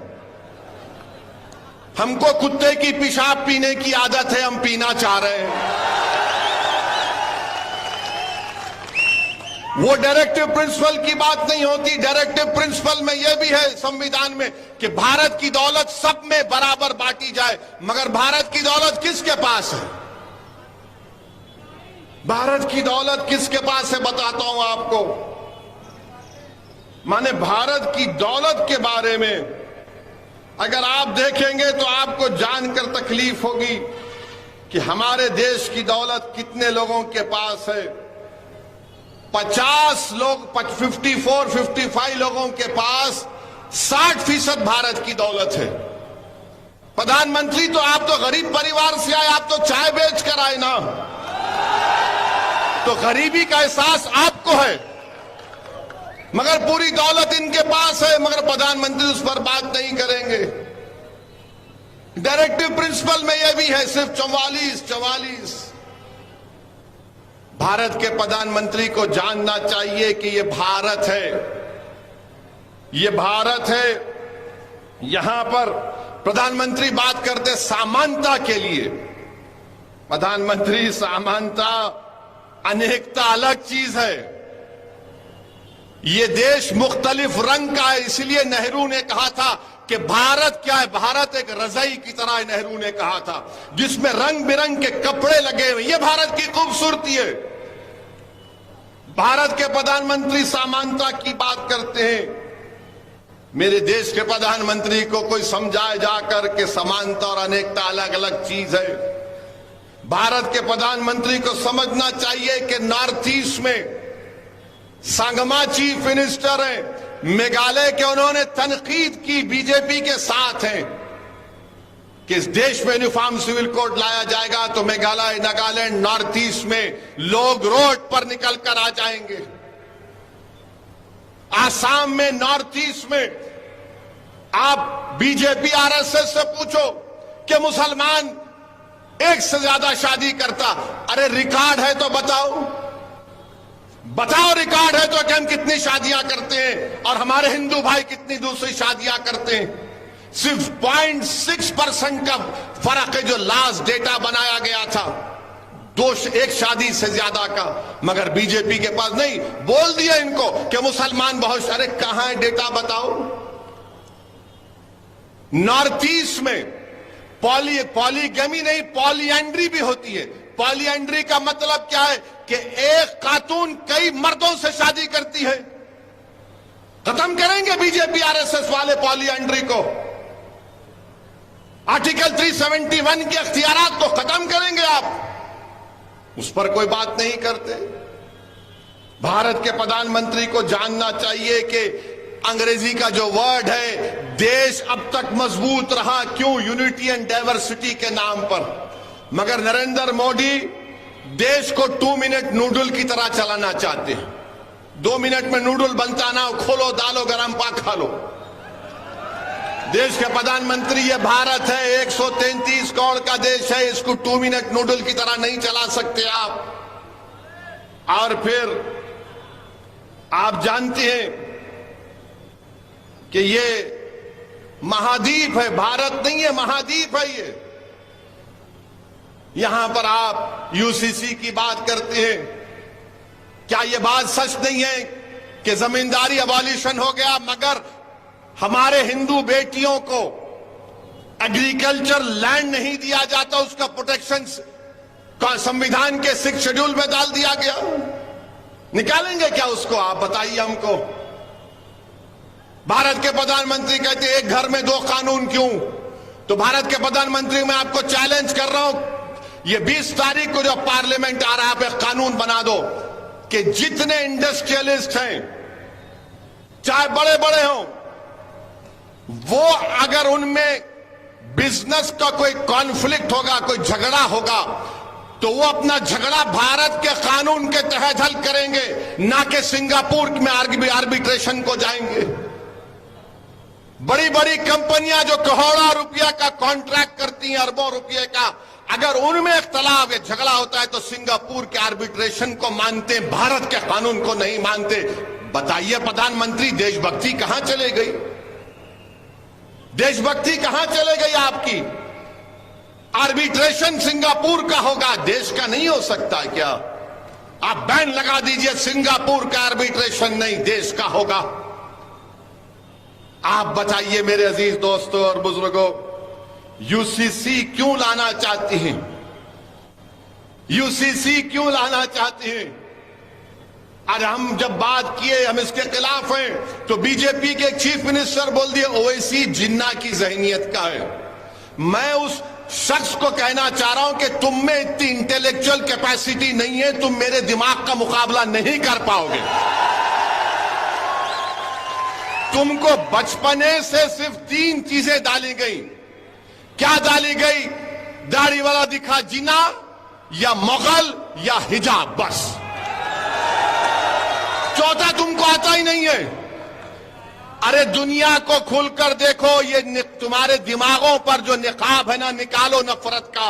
हमको कुत्ते की पेशाब पीने की आदत है, हम पीना चाह रहे हैं। वो डायरेक्टिव प्रिंसिपल की बात नहीं होती। डायरेक्टिव प्रिंसिपल में यह भी है संविधान में कि भारत की दौलत सब में बराबर बांटी जाए। मगर भारत की दौलत किसके पास है? भारत की दौलत किसके पास है बताता हूं आपको। माने भारत की दौलत के बारे में अगर आप देखेंगे तो आपको जानकर तकलीफ होगी कि हमारे देश की दौलत कितने लोगों के पास है। 50 लोग, 55 लोगों के पास 60% भारत की दौलत है। प्रधानमंत्री तो आप तो गरीब परिवार से आए, आप तो चाय बेच कर आए ना, तो गरीबी का एहसास आपको है। मगर पूरी दौलत इनके पास है, मगर प्रधानमंत्री उस पर बात नहीं करेंगे। डायरेक्टिव प्रिंसिपल में यह भी है सिर्फ 44। भारत के प्रधानमंत्री को जानना चाहिए कि यह भारत है। ये भारत है, यहां पर प्रधानमंत्री बात करते समानता के लिए। प्रधानमंत्री, समानता अनेकता अलग चीज है। ये देश मुख्तलिफ रंग का है, इसलिए नेहरू ने कहा था कि भारत क्या है, भारत एक रजाई की तरह है। नेहरू ने कहा था जिसमें रंग बिरंग के कपड़े लगे हुए, ये भारत की खूबसूरती है। भारत के प्रधानमंत्री समानता की बात करते हैं। मेरे देश के प्रधानमंत्री को कोई समझाए जाकर के समानता और अनेकता अलग अलग चीज है। भारत के प्रधानमंत्री को समझना चाहिए कि नॉर्थ ईस्ट में संगमा चीफ मिनिस्टर हैं मेघालय के, उन्होंने तनकीद की बीजेपी के साथ हैं कि इस देश में यूनिफॉर्म सिविल कोड लाया जाएगा तो मेघालय, नागालैंड, नॉर्थ ईस्ट में लोग रोड पर निकल कर आ जाएंगे। आसाम में, नॉर्थ ईस्ट में आप बीजेपी आरएसएस से पूछो कि मुसलमान एक से ज्यादा शादी करता, अरे रिकॉर्ड है तो बताओ, बताओ रिकॉर्ड है तो कि हम कितनी शादियां करते हैं और हमारे हिंदू भाई कितनी दूसरी शादियां करते हैं। सिर्फ 0.6% का फर्क है जो लास्ट डेटा बनाया गया था, एक शादी से ज्यादा का। मगर बीजेपी के पास नहीं, बोल दिया इनको कि मुसलमान बहुत, अरे कहां है डेटा बताओ। नॉर्थ ईस्ट में पॉलीगैमी नहीं, पॉलीएंड्री भी होती है। पॉलीएंड्री का मतलब क्या है कि एक खातून कई मर्दों से शादी करती है। खत्म करेंगे बीजेपी आरएसएस वाले पॉलीएंड्री को। आर्टिकल 371 के अख्तियारात को खत्म करेंगे आप, उस पर कोई बात नहीं करते। भारत के प्रधानमंत्री को जानना चाहिए कि अंग्रेजी का जो वर्ड है, देश अब तक मजबूत रहा क्यों, यूनिटी एंड डाइवर्सिटी के नाम पर। मगर नरेंद्र मोदी देश को 2 मिनट नूडल की तरह चलाना चाहते हैं। 2 मिनट में नूडल बनता ना, खोलो डालो गरम पाक खा लो। देश के प्रधानमंत्री, ये भारत है, 133 करोड़ का देश है, इसको 2 मिनट नूडल की तरह नहीं चला सकते आप। और फिर आप जानते हैं कि ये महाद्वीप है, भारत नहीं है, महाद्वीप है ये। यहां पर आप यूसीसी की बात करते हैं, क्या यह बात सच नहीं है कि जमींदारी अबॉलिशन हो गया मगर हमारे हिंदू बेटियों को एग्रीकल्चर लैंड नहीं दिया जाता, उसका प्रोटेक्शन संविधान के 6 शेड्यूल में डाल दिया गया। निकालेंगे क्या उसको, आप बताइए हमको। भारत के प्रधानमंत्री कहते हैं एक घर में 2 कानून क्यों। तो भारत के प्रधानमंत्री, मैं आपको चैलेंज कर रहा हूं, ये 20 तारीख को जो पार्लियामेंट आ रहा है, आप एक कानून बना दो कि जितने इंडस्ट्रियलिस्ट हैं, चाहे बड़े बड़े हों, वो अगर उनमें बिजनेस का कोई कॉन्फ्लिक्ट होगा, कोई झगड़ा होगा, तो वो अपना झगड़ा भारत के कानून के तहत हल करेंगे, ना कि सिंगापुर में आर्बिट्रेशन को जाएंगे। बड़ी बड़ी कंपनियां जो करोड़ों रुपया का कॉन्ट्रैक्ट करती हैं, अरबों रुपये का, अगर उनमें इख्तलाफ या झगड़ा होता है तो सिंगापुर के आर्बिट्रेशन को मानते, भारत के कानून को नहीं मानते। बताइए प्रधानमंत्री, देशभक्ति कहां चले गई? देशभक्ति कहां चले गई आपकी? आर्बिट्रेशन सिंगापुर का होगा, देश का नहीं हो सकता क्या? आप बैन लगा दीजिए, सिंगापुर का आर्बिट्रेशन नहीं, देश का होगा। आप बताइए मेरे अजीज दोस्तों और बुजुर्गों, यूसीसी क्यों लाना चाहती हैं? यूसीसी क्यों लाना चाहती हैं? आज हम जब बात किए हम इसके खिलाफ हैं, तो बीजेपी के चीफ मिनिस्टर बोल दिए ओवैसी जिन्ना की जहनियत का है। मैं उस शख्स को कहना चाह रहा हूं कि तुम में इतनी इंटेलेक्चुअल कैपेसिटी नहीं है, तुम मेरे दिमाग का मुकाबला नहीं कर पाओगे। तुमको बचपने से सिर्फ 3 चीजें डाली गई। क्या डाली गई? दाढ़ी वाला दिखा जिना, या मुगल, या हिजाब, बस। चौथा तुमको आता ही नहीं है। अरे दुनिया को खुलकर देखो, ये तुम्हारे दिमागों पर जो निकाब है ना, निकालो नफरत का।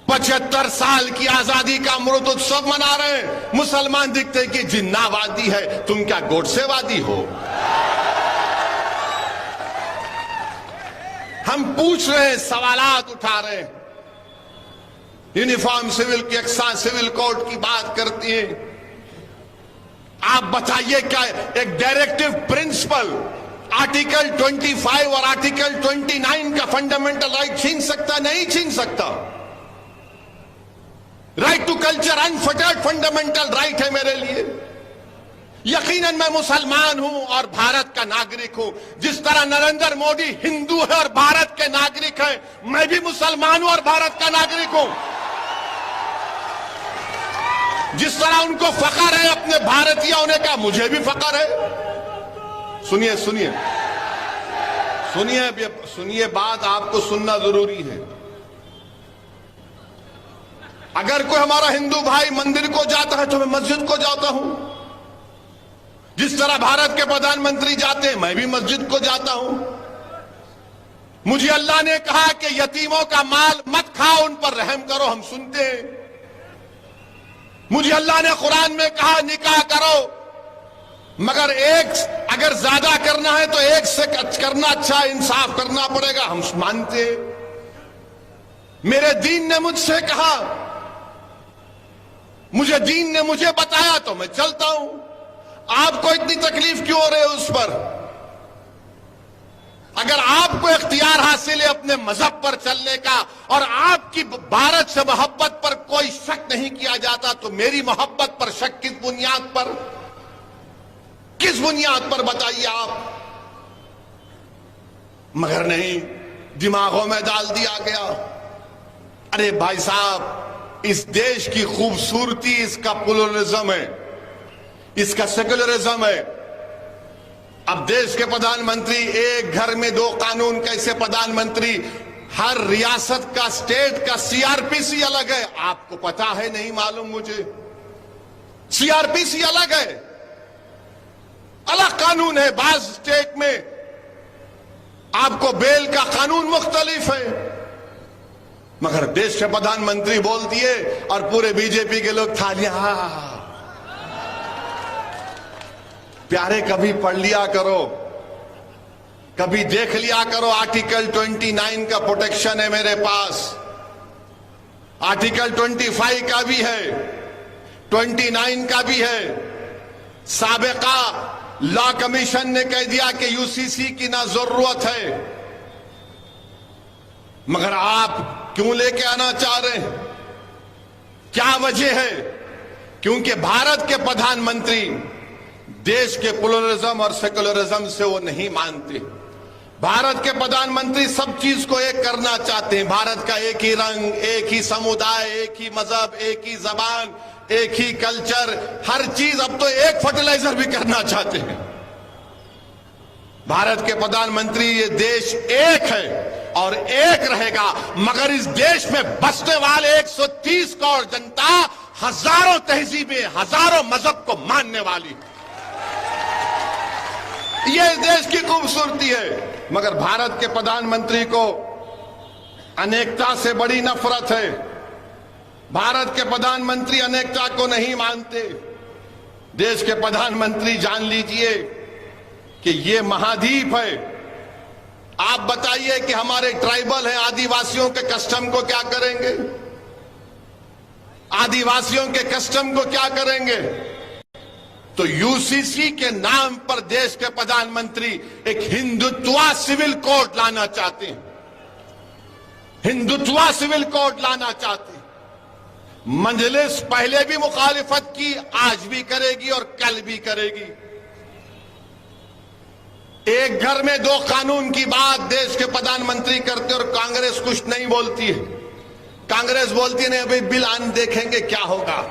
75 साल की आजादी का अमृत उत्सव मना रहे हैं। मुसलमान दिखते कि जिन्नावादी है, तुम क्या गोडसेवादी हो? हम पूछ रहे हैं, सवालात उठा रहे हैं। यूनिफॉर्म सिविल की यकसा सिविल कोड की बात करती है। आप बताइए, क्या एक डायरेक्टिव प्रिंसिपल आर्टिकल 25 और आर्टिकल 29 का फंडामेंटल राइट छीन सकता? नहीं छीन सकता। Right to culture unfettered fundamental right है मेरे लिए। यकीनन मैं मुसलमान हूं और भारत का नागरिक हूं। जिस तरह नरेंद्र मोदी हिंदू है और भारत के नागरिक है, मैं भी मुसलमान हूं और भारत का नागरिक हूं। जिस तरह उनको फख्र है अपने भारतीय होने का, मुझे भी फख्र है। सुनिए सुनिए सुनिए सुनिए, बात आपको सुनना जरूरी है। अगर कोई हमारा हिंदू भाई मंदिर को जाता है तो मैं मस्जिद को जाता हूं। जिस तरह भारत के प्रधानमंत्री जाते हैं, मैं भी मस्जिद को जाता हूं। मुझे अल्लाह ने कहा कि यतीमों का माल मत खाओ, उन पर रहम करो, हम सुनते हैं। मुझे अल्लाह ने कुरान में कहा निकाह करो, मगर एक अगर ज्यादा करना है तो एक से करना अच्छा, इंसाफ करना पड़ेगा, हम मानते हैं। मेरे दीन ने मुझसे कहा, मुझे दीन ने मुझे बताया तो मैं चलता हूं। आपको इतनी तकलीफ क्यों हो रही है उस पर? अगर आपको इख्तियार हासिल है अपने मजहब पर चलने का और आपकी भारत से मोहब्बत पर कोई शक नहीं किया जाता, तो मेरी मोहब्बत पर शक किस बुनियाद पर? किस बुनियाद पर बताइए आप? मगर नहीं, दिमागों में डाल दिया गया। अरे भाई साहब, इस देश की खूबसूरती इसका प्लुरलिज्म है, इसका सेकुलरिज्म है। अब देश के प्रधानमंत्री, एक घर में दो कानून, कैसे प्रधानमंत्री? हर रियासत का, स्टेट का सीआरपीसी अलग है। आपको पता है? नहीं मालूम मुझे। सीआरपीसी अलग है, अलग कानून है। बाज स्टेट में आपको बेल का कानून मुख्तलिफ है। मगर देश के प्रधानमंत्री बोल दिए और पूरे बीजेपी के लोग थालियां। प्यारे, कभी पढ़ लिया करो, कभी देख लिया करो। आर्टिकल 29 का प्रोटेक्शन है मेरे पास, आर्टिकल 25 का भी है, 29 का भी है। साबिका लॉ कमीशन ने कह दिया कि यूसीसी की ना जरूरत है, मगर आप क्यों लेके आना चाह रहे हैं? क्या वजह है? क्योंकि भारत के प्रधानमंत्री देश के प्लुरलिज्म और सेकुलरिज्म से वो नहीं मानते। भारत के प्रधानमंत्री सब चीज को एक करना चाहते हैं। भारत का एक ही रंग, एक ही समुदाय, एक ही मजहब, एक ही जबान, एक ही कल्चर, हर चीज। अब तो एक फर्टिलाइजर भी करना चाहते हैं। भारत के प्रधानमंत्री, ये देश एक है और एक रहेगा, मगर इस देश में बसने वाले 130 करोड़ जनता हजारों तहजीबें, हजारों मजहब को मानने वाली। ये देश की खूबसूरती है। मगर भारत के प्रधानमंत्री को अनेकता से बड़ी नफरत है। भारत के प्रधानमंत्री अनेकता को नहीं मानते। देश के प्रधानमंत्री, जान लीजिए कि ये महाद्वीप है। आप बताइए कि हमारे ट्राइबल हैं, आदिवासियों के कस्टम को क्या करेंगे? आदिवासियों के कस्टम को क्या करेंगे? तो यूसीसी के नाम पर देश के प्रधानमंत्री एक हिंदुत्वा सिविल कोड लाना चाहते हैं। हिंदुत्वा सिविल कोड लाना चाहते हैं। मजलिस पहले भी मुखालिफत की, आज भी करेगी और कल भी करेगी। एक घर में दो कानून की बात देश के प्रधानमंत्री करते और कांग्रेस कुछ नहीं बोलती है। कांग्रेस बोलती है नहीं, अभी बिल आने देखेंगे क्या होगा।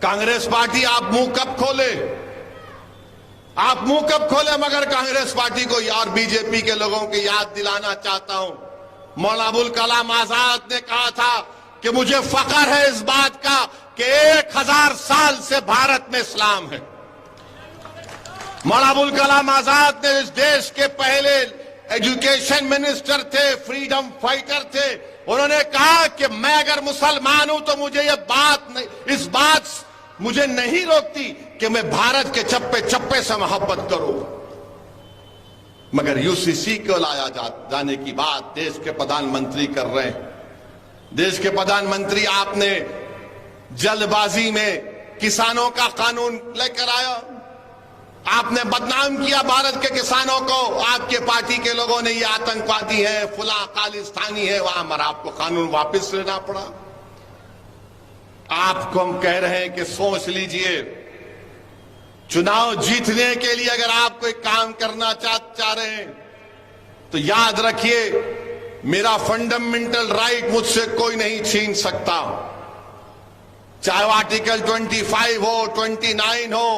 कांग्रेस पार्टी, आप मुंह कब खोले, आप मुंह कब खोले? मगर कांग्रेस पार्टी को और बीजेपी के लोगों की याद दिलाना चाहता हूं, मौलाना अबुल कलाम आजाद ने कहा था कि मुझे फख्र है इस बात का कि 1000 साल से भारत में इस्लाम है। मौलाना अबुल कलाम आजाद ने इस देश के पहले एजुकेशन मिनिस्टर थे, फ्रीडम फाइटर थे, उन्होंने कहा कि मैं अगर मुसलमान हूं तो मुझे ये बात नहीं, इस बात मुझे नहीं रोकती कि मैं भारत के चप्पे चप्पे से मोहब्बत करूं। मगर यूसीसी को लाया जाने की बात देश के प्रधानमंत्री कर रहे हैं। देश के प्रधानमंत्री, आपने जल्दबाजी में किसानों का कानून लेकर आया, आपने बदनाम किया भारत के किसानों को। आपके पार्टी के लोगों ने ये आतंकवादी है, फुला खालिस्तानी है, वहां मगर आपको कानून वापस लेना पड़ा। आपको हम कह रहे हैं कि सोच लीजिए, चुनाव जीतने के लिए अगर आप कोई काम करना चाह रहे हैं तो याद रखिए, मेरा फंडामेंटल राइट मुझसे कोई नहीं छीन सकता। चाहे वो आर्टिकल 25 हो, 29 हो,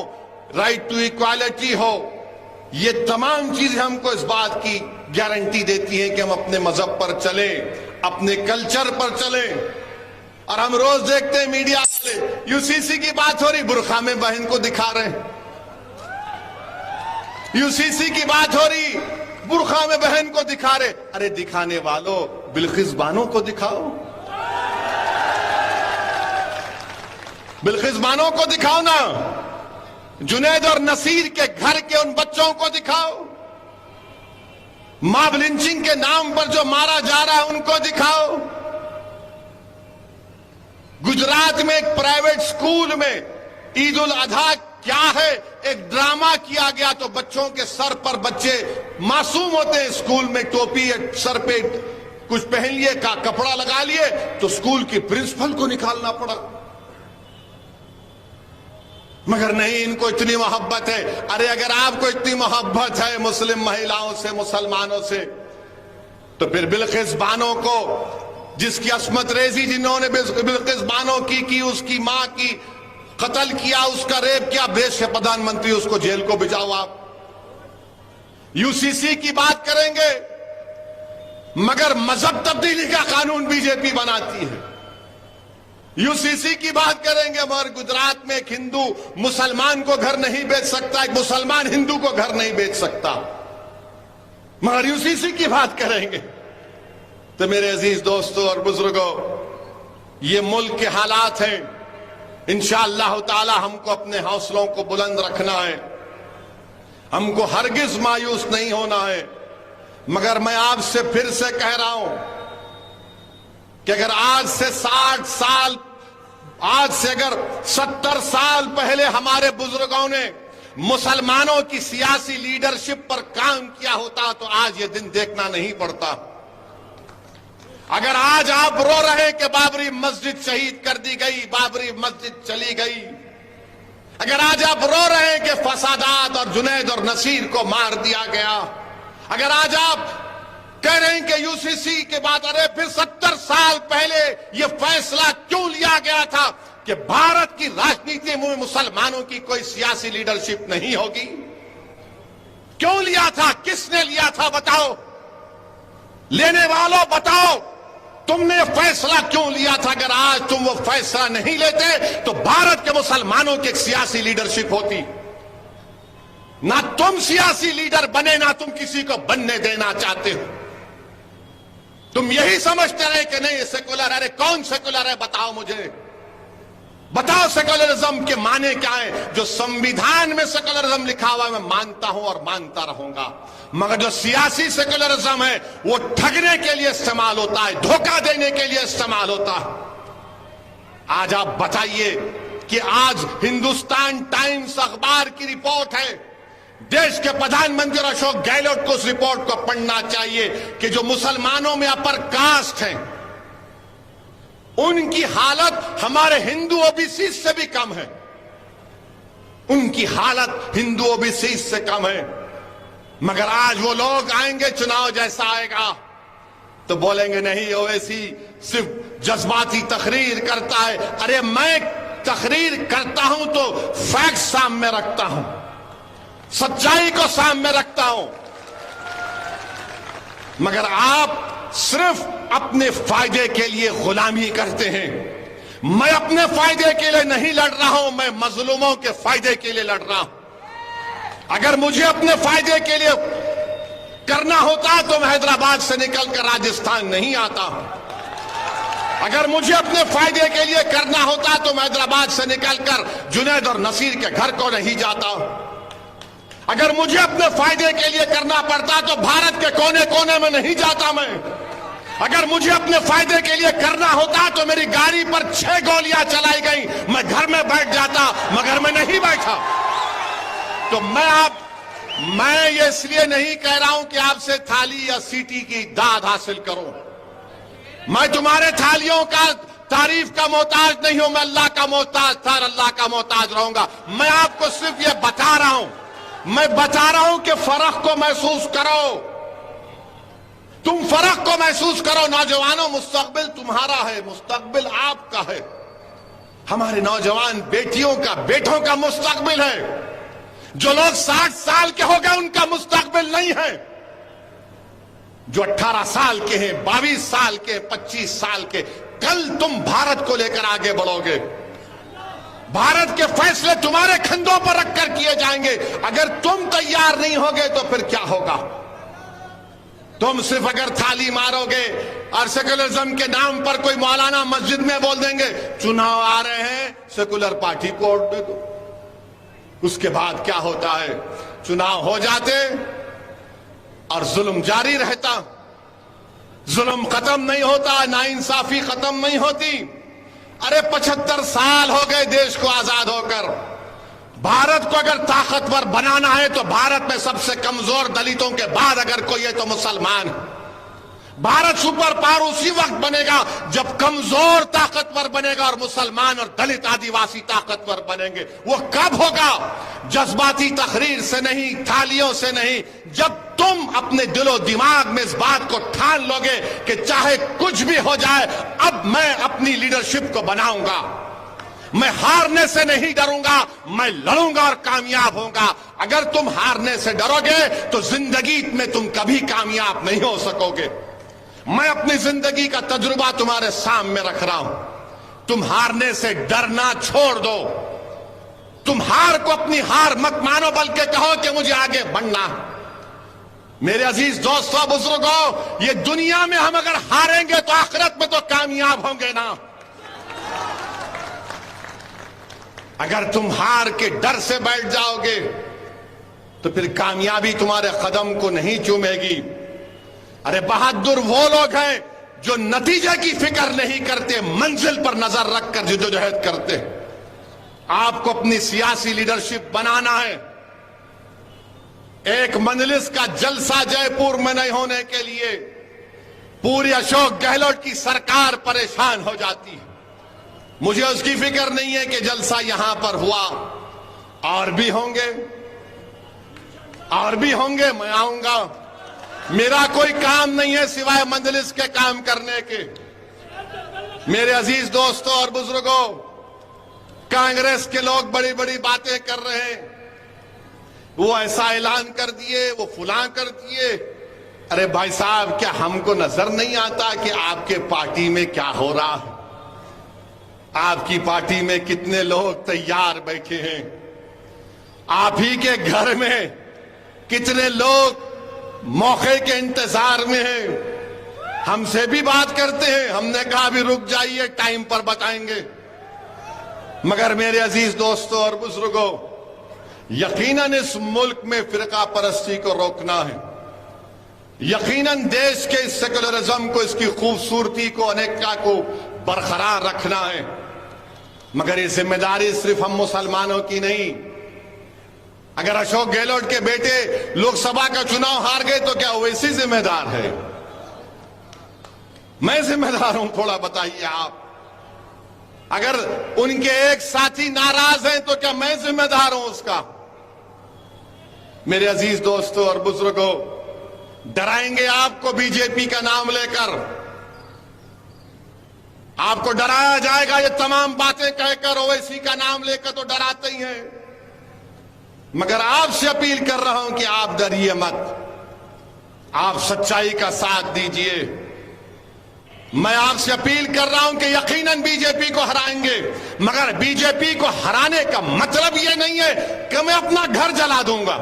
राइट टू इक्वालिटी हो, ये तमाम चीजें हमको इस बात की गारंटी देती हैं कि हम अपने मजहब पर चलें, अपने कल्चर पर चलें। और हम रोज देखते हैं मीडिया वाले, यूसीसी की बात हो रही, बुरखा में बहन को दिखा रहे हैं। यूसीसी की बात हो रही, बुरखा में बहन को दिखा रहे। अरे दिखाने वालों, बिल्किस बानो को दिखाओ, बिल्किस बानो को दिखाओ ना। जुनैद और नसीर के घर के उन बच्चों को दिखाओ। मॉब लिंचिंग के नाम पर जो मारा जा रहा है उनको दिखाओ। गुजरात में एक प्राइवेट स्कूल में ईद उल अजहा क्या है, एक ड्रामा किया गया तो बच्चों के सर पर, बच्चे मासूम होते हैं, स्कूल में टोपी सर पे कुछ पहन लिए, का कपड़ा लगा लिए, तो स्कूल की प्रिंसिपल को निकालना पड़ा। मगर नहीं, इनको इतनी मोहब्बत है। अरे अगर आपको इतनी मोहब्बत है मुस्लिम महिलाओं से, मुसलमानों से, तो फिर बिल्किस बानो को, जिसकी अस्मत रेजी जिन्होंने बिल्किस बानो की उसकी मां की कत्ल किया, उसका रेप किया, देश के प्रधानमंत्री, उसको जेल को भिजाओ आप। यूसीसी की बात करेंगे मगर मजहब तब्दीली का कानून बीजेपी बनाती है। यूसीसी की बात करेंगे मगर गुजरात में एक हिंदू मुसलमान को घर नहीं बेच सकता, एक मुसलमान हिंदू को घर नहीं बेच सकता, मगर यूसीसी की बात करेंगे। तो मेरे अजीज दोस्तों और बुजुर्गों, ये मुल्क के हालात हैं। इंशाअल्लाह ताला हमको अपने हौसलों को बुलंद रखना है, हमको हरगिज मायूस नहीं होना है। मगर मैं आपसे फिर से कह रहा हूं कि अगर आज से 60 साल, आज से अगर 70 साल पहले हमारे बुजुर्गों ने मुसलमानों की सियासी लीडरशिप पर काम किया होता तो आज ये दिन देखना नहीं पड़ता। अगर आज आप रो रहे कि बाबरी मस्जिद शहीद कर दी गई, बाबरी मस्जिद चली गई, अगर आज आप रो रहे हैं कि फसादात और जुनैद और नसीर को मार दिया गया, अगर आज आप कह रहे हैं कि यूसीसी के बाद, अरे फिर 70 साल पहले यह फैसला क्यों लिया गया था कि भारत की राजनीति में मुसलमानों की कोई सियासी लीडरशिप नहीं होगी? क्यों लिया था? किसने लिया था? बताओ, लेने वालों बताओ, तुमने फैसला क्यों लिया था? अगर आज तुम वो फैसला नहीं लेते तो भारत के मुसलमानों की एक सियासी लीडरशिप होती। ना तुम सियासी लीडर बने, ना तुम किसी को बनने देना चाहते हो। तुम यही समझते रहे कि नहीं सेकुलर, अरे कौन सेकुलर है? बताओ मुझे, बताओ सेकुलरिज्म के माने क्या है? जो संविधान में सेकुलरिज्म लिखा हुआ है मैं मानता हूं और मानता रहूंगा, मगर जो सियासी सेकुलरिज्म है वो ठगने के लिए इस्तेमाल होता है, धोखा देने के लिए इस्तेमाल होता है। आज आप बताइए कि आज हिंदुस्तान टाइम्स अखबार की रिपोर्ट है, देश के प्रधानमंत्री अशोक गहलोत को उस रिपोर्ट को पढ़ना चाहिए कि जो मुसलमानों में अपर कास्ट हैं उनकी हालत हमारे हिंदू ओबीसी से भी कम है, उनकी हालत हिंदू ओबीसी से कम है। मगर आज वो लोग आएंगे, चुनाव जैसा आएगा तो बोलेंगे नहीं ओवैसी सिर्फ जज्बाती तकरीर करता है। अरे मैं तकरीर करता हूं तो फैक्ट सामने रखता हूं, सच्चाई को सामने रखता हूं, मगर आप सिर्फ अपने फायदे के लिए गुलामी करते हैं। मैं अपने फायदे के लिए नहीं लड़ रहा हूं, मैं मजलूमों के फायदे के लिए लड़ रहा हूं। अगर मुझे अपने फायदे के लिए करना होता तो मैं हैदराबाद से निकलकर राजस्थान नहीं आता। अगर मुझे अपने फायदे के लिए करना होता तो मैं हैदराबाद से निकलकर जुनैद और नसीर के घर को नहीं जाता। अगर मुझे अपने फायदे के लिए करना पड़ता तो भारत के कोने कोने में नहीं जाता मैं। अगर मुझे अपने फायदे के लिए करना होता तो मेरी गाड़ी पर 6 गोलियां चलाई गई, मैं घर में बैठ जाता, मगर मैं नहीं बैठा। तो मैं ये इसलिए नहीं कह रहा हूं कि आपसे थाली या सीटी की दाद हासिल करूं। मैं तुम्हारे थालियों का तारीफ का मोहताज नहीं हूं, मैं अल्लाह का मोहताज था और अल्लाह का मोहताज रहूंगा। मैं आपको सिर्फ ये बता रहा हूं, मैं बता रहा हूं कि फर्क को महसूस करो, तुम फर्क को महसूस करो। नौजवानों, मुस्तकबिल तुम्हारा है, मुस्तकबिल आपका है। हमारे नौजवान बेटियों का, बेटों का मुस्तकबिल है। जो लोग 60 साल के हो गए उनका मुस्तकबिल नहीं है। जो 18 साल के हैं, 22 साल के, 25 साल के, कल तुम भारत को लेकर आगे बढ़ोगे। भारत के फैसले तुम्हारे कंधों पर रखकर किए जाएंगे। अगर तुम तैयार नहीं होगे तो फिर क्या होगा? तुम सिर्फ अगर थाली मारोगे और सेकुलरिज्म के नाम पर कोई मौलाना मस्जिद में बोल देंगे चुनाव आ रहे हैं, सेकुलर पार्टी को वोट दे दो। उसके बाद क्या होता है? चुनाव हो जाते और जुल्म जारी रहता, जुल्म खत्म नहीं होता, नाइंसाफी खत्म नहीं होती। अरे 75 साल हो गए देश को आजाद होकर। भारत को अगर ताकतवर बनाना है तो भारत में सबसे कमजोर दलितों के बाद अगर कोई है तो मुसलमान है। भारत सुपर पावर उसी वक्त बनेगा जब कमजोर ताकतवर बनेगा और मुसलमान और दलित आदिवासी ताकतवर बनेंगे। वो कब होगा? जज्बाती तकरीर से नहीं, थालियों से नहीं, जब तुम अपने दिलो दिमाग में इस बात को ठान लोगे कि चाहे कुछ भी हो जाए, अब मैं अपनी लीडरशिप को बनाऊंगा, मैं हारने से नहीं डरूंगा, मैं लड़ूंगा और कामयाब होऊंगा। अगर तुम हारने से डरोगे तो जिंदगी में तुम कभी कामयाब नहीं हो सकोगे। मैं अपनी जिंदगी का तजुर्बा तुम्हारे सामने रख रहा हूं। तुम हारने से डरना छोड़ दो। तुम हार को अपनी हार मत मानो, बल्कि कहो कि मुझे आगे बढ़ना। मेरे अजीज दोस्तों, बुजुर्गों, ये दुनिया में हम अगर हारेंगे तो आखिरत में तो कामयाब होंगे ना। अगर तुम हार के डर से बैठ जाओगे तो फिर कामयाबी तुम्हारे कदम को नहीं चूमेगी। अरे बहादुर वो लोग हैं जो नतीजे की फिक्र नहीं करते, मंजिल पर नजर रखकर जद्दोजहद करते। आपको अपनी सियासी लीडरशिप बनाना है। एक मजलिस का जलसा जयपुर में नहीं होने के लिए पूरी अशोक गहलोत की सरकार परेशान हो जाती है। मुझे उसकी फिक्र नहीं है कि जलसा यहां पर हुआ, और भी होंगे, और भी होंगे, मैं आऊंगा। मेरा कोई काम नहीं है सिवाय मजलिस के काम करने के। मेरे अजीज दोस्तों और बुजुर्गों, कांग्रेस के लोग बड़ी बड़ी बातें कर रहे हैं, वो ऐसा ऐलान कर दिए, वो फुला कर दिए। अरे भाई साहब, क्या हमको नजर नहीं आता कि आपके पार्टी में क्या हो रहा है? आपकी पार्टी में कितने लोग तैयार बैठे हैं? आप ही के घर में कितने लोग मौके के इंतजार में हैं? हमसे भी बात करते हैं, हमने कहा अभी रुक जाइए, टाइम पर बताएंगे। मगर मेरे अजीज दोस्तों और बुजुर्गों, यकीनन इस मुल्क में फिरका परस्ती को रोकना है। यकीनन देश के इस सेकुलरिज्म को, इसकी खूबसूरती को, अनेकता को बरकरार रखना है। मगर ये जिम्मेदारी सिर्फ हम मुसलमानों की नहीं। अगर अशोक गहलोत के बेटे लोकसभा का चुनाव हार गए तो क्या वैसी जिम्मेदार है? मैं जिम्मेदार हूं, थोड़ा बताइए आप। अगर उनके एक साथी नाराज हैं तो क्या मैं जिम्मेदार हूं उसका? मेरे अजीज दोस्तों और बुजुर्गों, डराएंगे आपको बीजेपी का नाम लेकर, आपको डराया जाएगा। ये तमाम बातें कहकर ओवैसी का नाम लेकर तो डराते ही हैं, मगर आपसे अपील कर रहा हूं कि आप डरिए मत, आप सच्चाई का साथ दीजिए। मैं आपसे अपील कर रहा हूं कि यकीनन बीजेपी को हराएंगे, मगर बीजेपी को हराने का मतलब यह नहीं है कि मैं अपना घर जला दूंगा।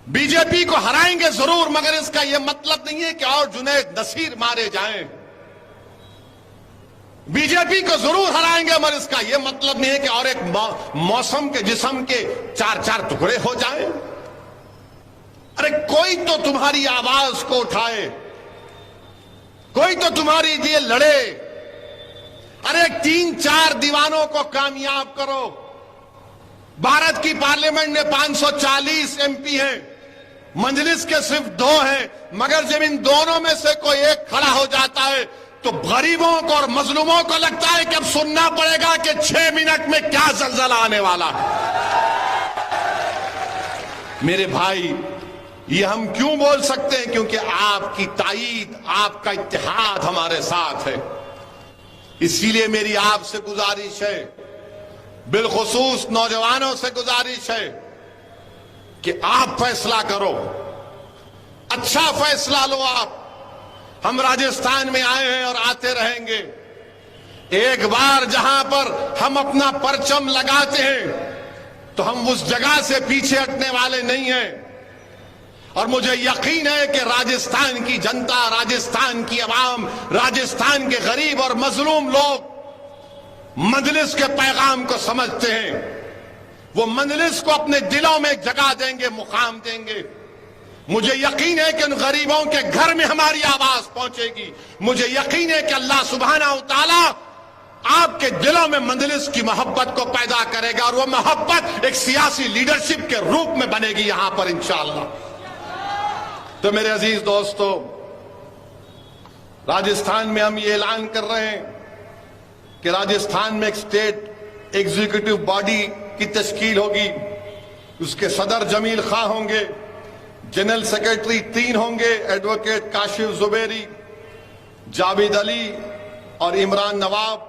बीजेपी को हराएंगे जरूर, मगर इसका यह मतलब नहीं है कि और जुनैद नसीर मारे जाएं। बीजेपी को जरूर हराएंगे, मगर इसका यह मतलब नहीं है कि और एक मौसम के जिस्म के चार चार टुकड़े हो जाएं। अरे कोई तो तुम्हारी आवाज को उठाए, कोई तो तुम्हारी लिए लड़े। अरे 3-4 दीवानों को कामयाब करो। भारत की पार्लियामेंट में 540 एमपी हैं, मजलिस के सिर्फ 2 हैं, मगर जब इन दोनों में से कोई एक खड़ा हो जाता है तो गरीबों को और मजलूमों को लगता है कि अब सुनना पड़ेगा कि 6 मिनट में क्या जलजला आने वाला है। मेरे भाई, ये हम क्यों बोल सकते हैं? क्योंकि आपकी ताईद, आपका इत्तेहाद हमारे साथ है। इसीलिए मेरी आपसे गुजारिश है, बिलखुसूस नौजवानों से गुजारिश है कि आप फैसला करो, अच्छा फैसला लो। आप, हम राजस्थान में आए हैं और आते रहेंगे। एक बार जहां पर हम अपना परचम लगाते हैं तो हम उस जगह से पीछे हटने वाले नहीं हैं। और मुझे यकीन है कि राजस्थान की जनता, राजस्थान की आवाम, राजस्थान के गरीब और मजलूम लोग मजलिस के पैगाम को समझते हैं। वो मजलिस को अपने दिलों में जगह देंगे, मुकाम देंगे। मुझे यकीन है कि उन गरीबों के घर में हमारी आवाज पहुंचेगी। मुझे यकीन है कि अल्लाह सुब्हाना व तआला आपके दिलों में मजलिस की मोहब्बत को पैदा करेगा और वो मोहब्बत एक सियासी लीडरशिप के रूप में बनेगी यहां पर इंशाअल्लाह। तो मेरे अजीज दोस्तों, राजस्थान में हम ये ऐलान कर रहे हैं कि राजस्थान में एक स्टेट एग्जीक्यूटिव बॉडी की तश्कील होगी। उसके सदर जमील खां होंगे, जनरल सेक्रेटरी 3 होंगे, एडवोकेट काशिफ जुबैरी, जावेद अली और इमरान नवाब,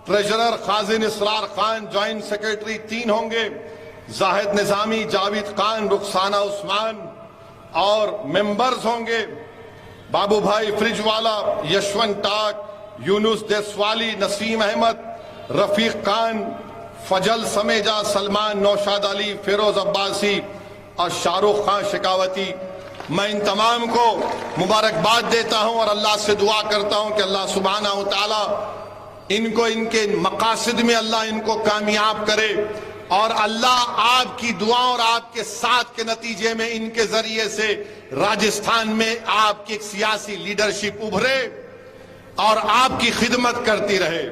ट्रेजरर खाजिन इसरार खान, ज्वाइंट सेक्रेटरी 3 होंगे, जाहिद निजामी, जावेद खान, रुखसाना उस्मान, और मेंबर्स होंगे बाबू भाई फ्रिजवाला, यशवंत टाक, यूनुस देसवाली, नसीम अहमद, रफीक खान, फजल समेजा, सलमान नौशाद अली, फिरोज अब्बासी और शाहरुख खान शेखावती। मैं इन तमाम को मुबारकबाद देता हूं और अल्लाह से दुआ करता हूं कि अल्लाह सुब्हाना व तआला इनको, इनके मकासद में अल्लाह इनको कामयाब करे और अल्लाह आपकी दुआ और आपके साथ के नतीजे में इनके जरिए से राजस्थान में आपकी एक सियासी लीडरशिप उभरे और आपकी खिदमत करती रहे।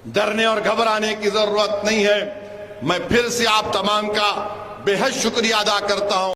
डरने और घबराने की जरूरत नहीं है। मैं फिर से आप तमाम का बेहद शुक्रिया अदा करता हूं।